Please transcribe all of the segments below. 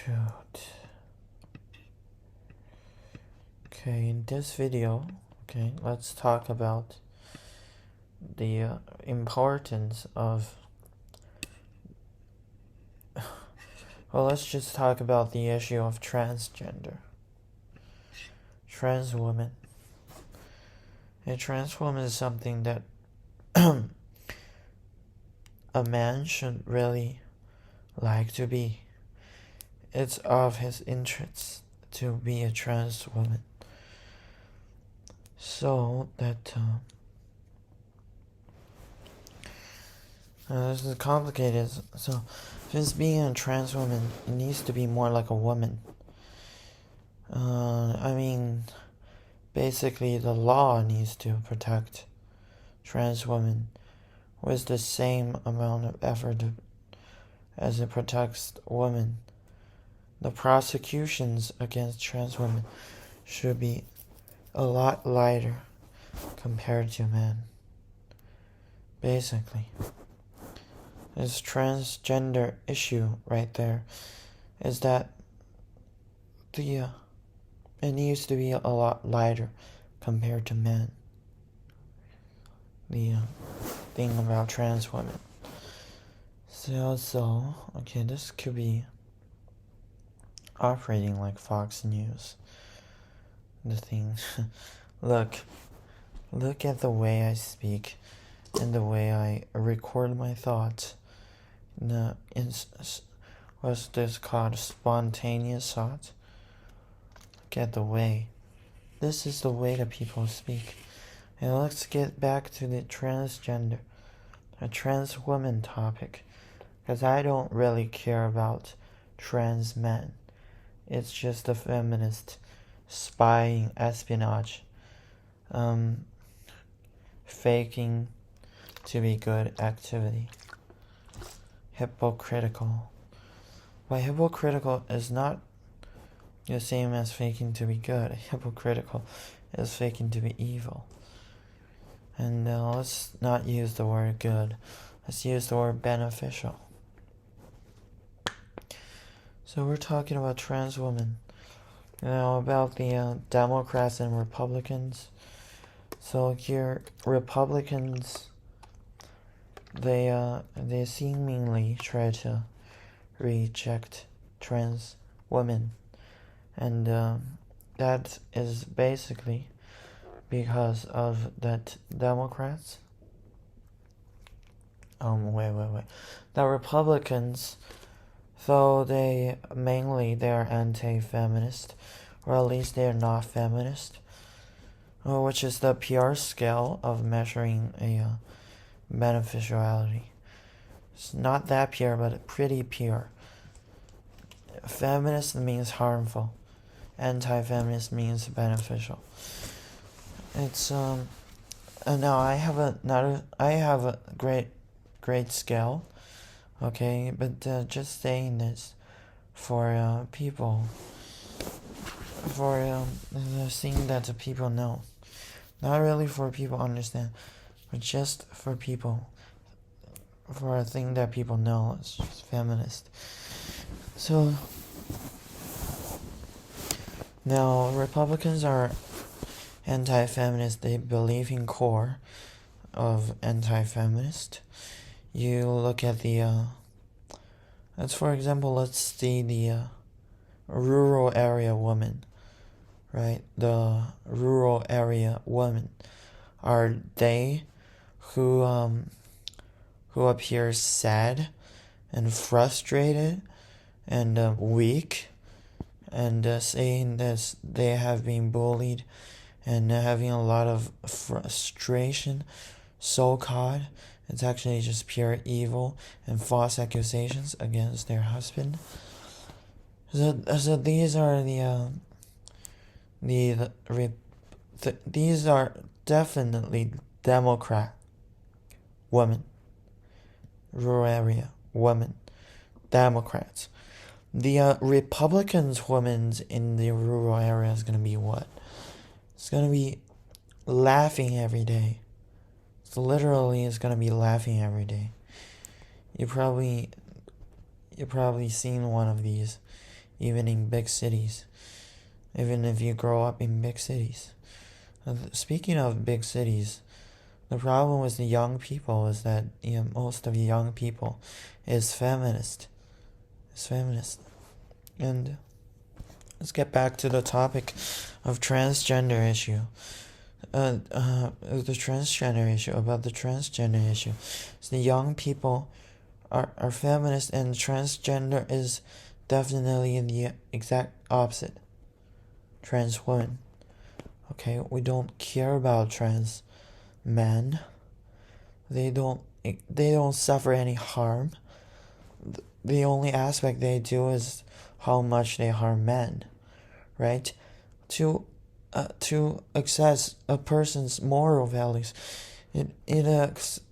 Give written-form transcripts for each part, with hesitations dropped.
Shoot. Okay, in this video, let's talk about the importance of. Well, let's just talk about the issue of transgender. Trans woman. A trans woman is something that a man should really like to be. It's of his interests to be a trans woman. So that this is complicated. So if it's being a trans woman, it needs to be more like a woman. Basically the law needs to protect trans women with the same amount of effort as it protects women. The prosecutions against trans women should be a lot lighter compared to men. Basically, this transgender issue right there is that it needs to be a lot lighter compared to men. The thing about trans women. So this could be operating like Fox News. The thing. Look at the way I speak and the way I record my thoughts. What's this called? Spontaneous thoughts. Look at the way. This is the way that people speak. And let's get back to the transgender, a trans woman topic, because I don't really care about trans men. It's just a feminist spying, espionage, faking to be good activity. Hypocritical. But hypocritical is not the same as faking to be good. Hypocritical is faking to be evil. And let's not use the word good. Let's use the word beneficial. So we're talking about trans women. About the Democrats and Republicans. So here, Republicans, they seemingly try to reject trans women, and that is basically because of that Democrats. The Republicans, though they are anti-feminist, or at least they are not feminist, which is the PR scale of measuring a beneficiality. It's not that pure, but pretty pure. Feminist means harmful. Anti-feminist means beneficial. It's now I have a great scale, okay, but just saying this for people, for the thing that the people know, not really for people understand, but just for people, for a thing that people know. It's just feminist. So now Republicans are anti-feminist. They believe in core of anti-feminist. You look at let's see the rural area woman, right? The rural area women, are they who appear sad and frustrated and weak, and saying that they have been bullied and having a lot of frustration, so-called. It's actually just pure evil and false accusations against their husband. So these are these are definitely Democrat women, rural area women, Democrats. The Republicans women in the rural area is gonna be what? It's gonna be laughing every day. It's gonna be laughing every day. You probably seen one of these even in big cities, even if you grow up in big cities. Speaking of big cities, the problem with the young people is that most of the young people is feminist. And let's get back to the topic of transgender issue. The transgender issue, about the transgender issue. So the young people are feminist, and transgender is definitely the exact opposite. Trans women. Okay, we don't care about trans men. They don't suffer any harm. The only aspect they do is how much they harm men, right? To access a person's moral values, it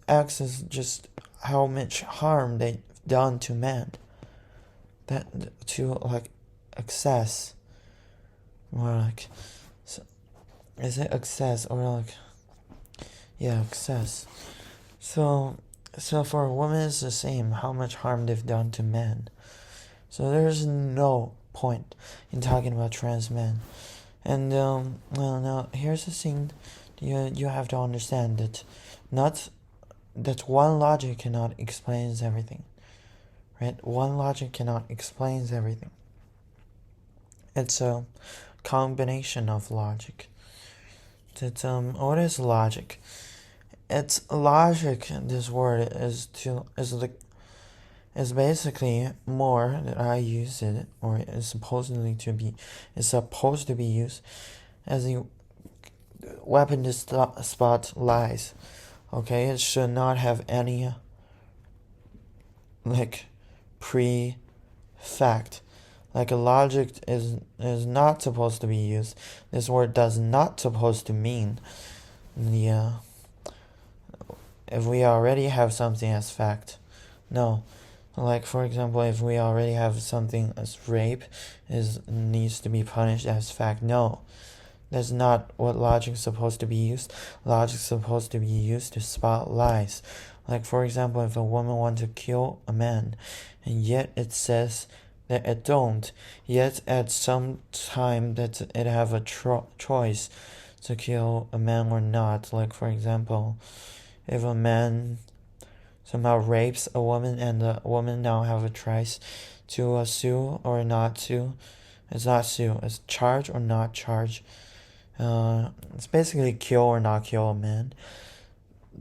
acts as just how much harm they've done to men. That to access, or is it access or access? So for a woman it's the same, how much harm they've done to men. So there's no point in talking about trans men. And now here's the thing, you have to understand that one logic cannot explain everything, right? One logic cannot explain everything. It's a combination of logic. What is logic? It's logic. This word is basically more that I use it, or is supposed to be used as a weapon to spot lies. Okay, it should not have any pre-fact. A logic is not supposed to be used. This word does not supposed to mean if we already have something as fact. No. For example, if we already have something as rape needs to be punished as fact. No. That's not what logic is supposed to be used. Logic is supposed to be used to spot lies. For example, if a woman wants to kill a man, and yet it says that it don't, yet at some time that it have a choice to kill a man or not. For example, if a man somehow rapes a woman and the woman now have a choice to sue or not sue. It's not sue, it's charge or not charge. It's basically kill or not kill a man.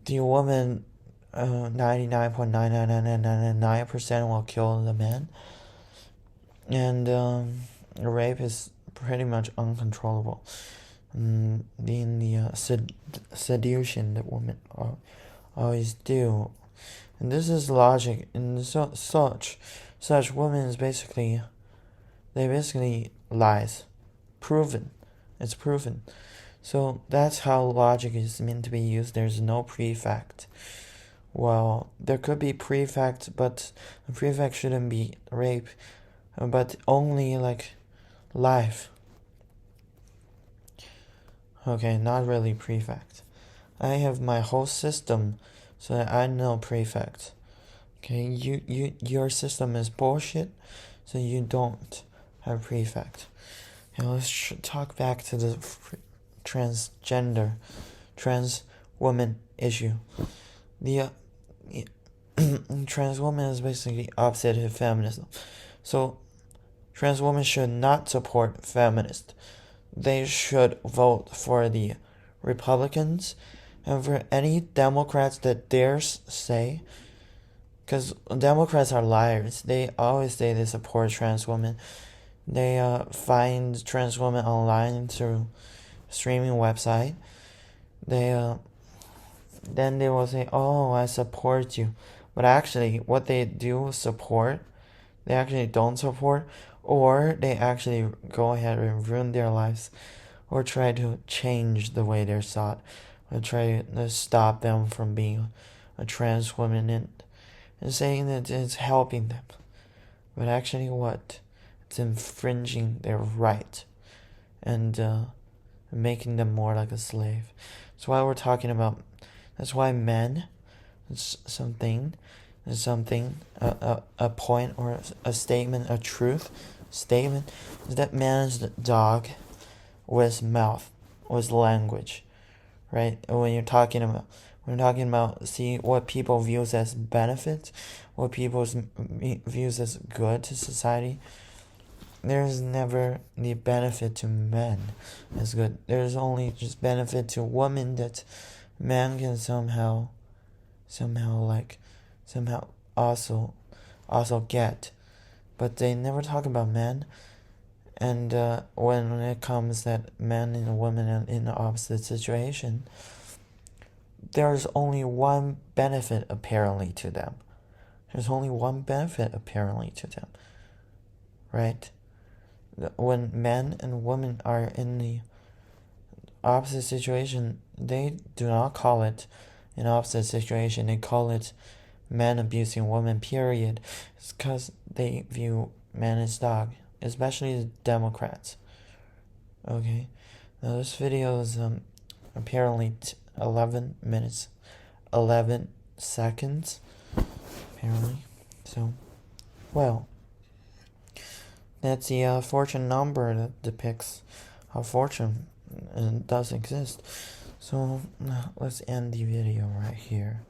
The woman 99.99999% will kill the man. And rape is pretty much uncontrollable. In the seduction that women always do. And this is logic. And such women is basically lies. Proven. It's proven. So that's how logic is meant to be used. There's no prefect. Well, there could be prefect, but the prefect shouldn't be rape, but only life. Okay, not really prefect. I have my whole system so that I know prefect. Okay, your system is bullshit, so you don't have prefect. Okay, let's talk back to the trans woman issue. The trans woman is basically opposite of feminism. So trans women should not support feminists. They should vote for the Republicans and for any Democrats that dares say, because Democrats are liars. They always say they support trans women. They find trans women online through streaming website. Then they will say, "Oh, I support you," but actually, what they do support, they actually don't support, or they actually go ahead and ruin their lives, or try to change the way they're thought, or try to stop them from being a trans woman and saying that it's helping them, but actually what? It's infringing their right and making them more like a slave. That's why we're talking about. That's why men, a point or a statement, a truth, statement is that man is the dog with mouth, with language, right? When you're talking about see what people views as benefits, what people views as good to society. There's never the benefit to men as good. There's only just benefit to women that man can somehow also get, but they never talk about men. And when it comes that men and women are in the opposite situation, there's only one benefit apparently to them. There's only one benefit apparently to them, right? When men and women are in the opposite situation, they do not call it an opposite situation. They call it men abusing women, period. It's because they view man as dog, especially the Democrats. Okay, now this video is apparently 11 minutes 11 seconds apparently. So, well, that's the fortune number that depicts how fortune does exist. So let's end the video right here.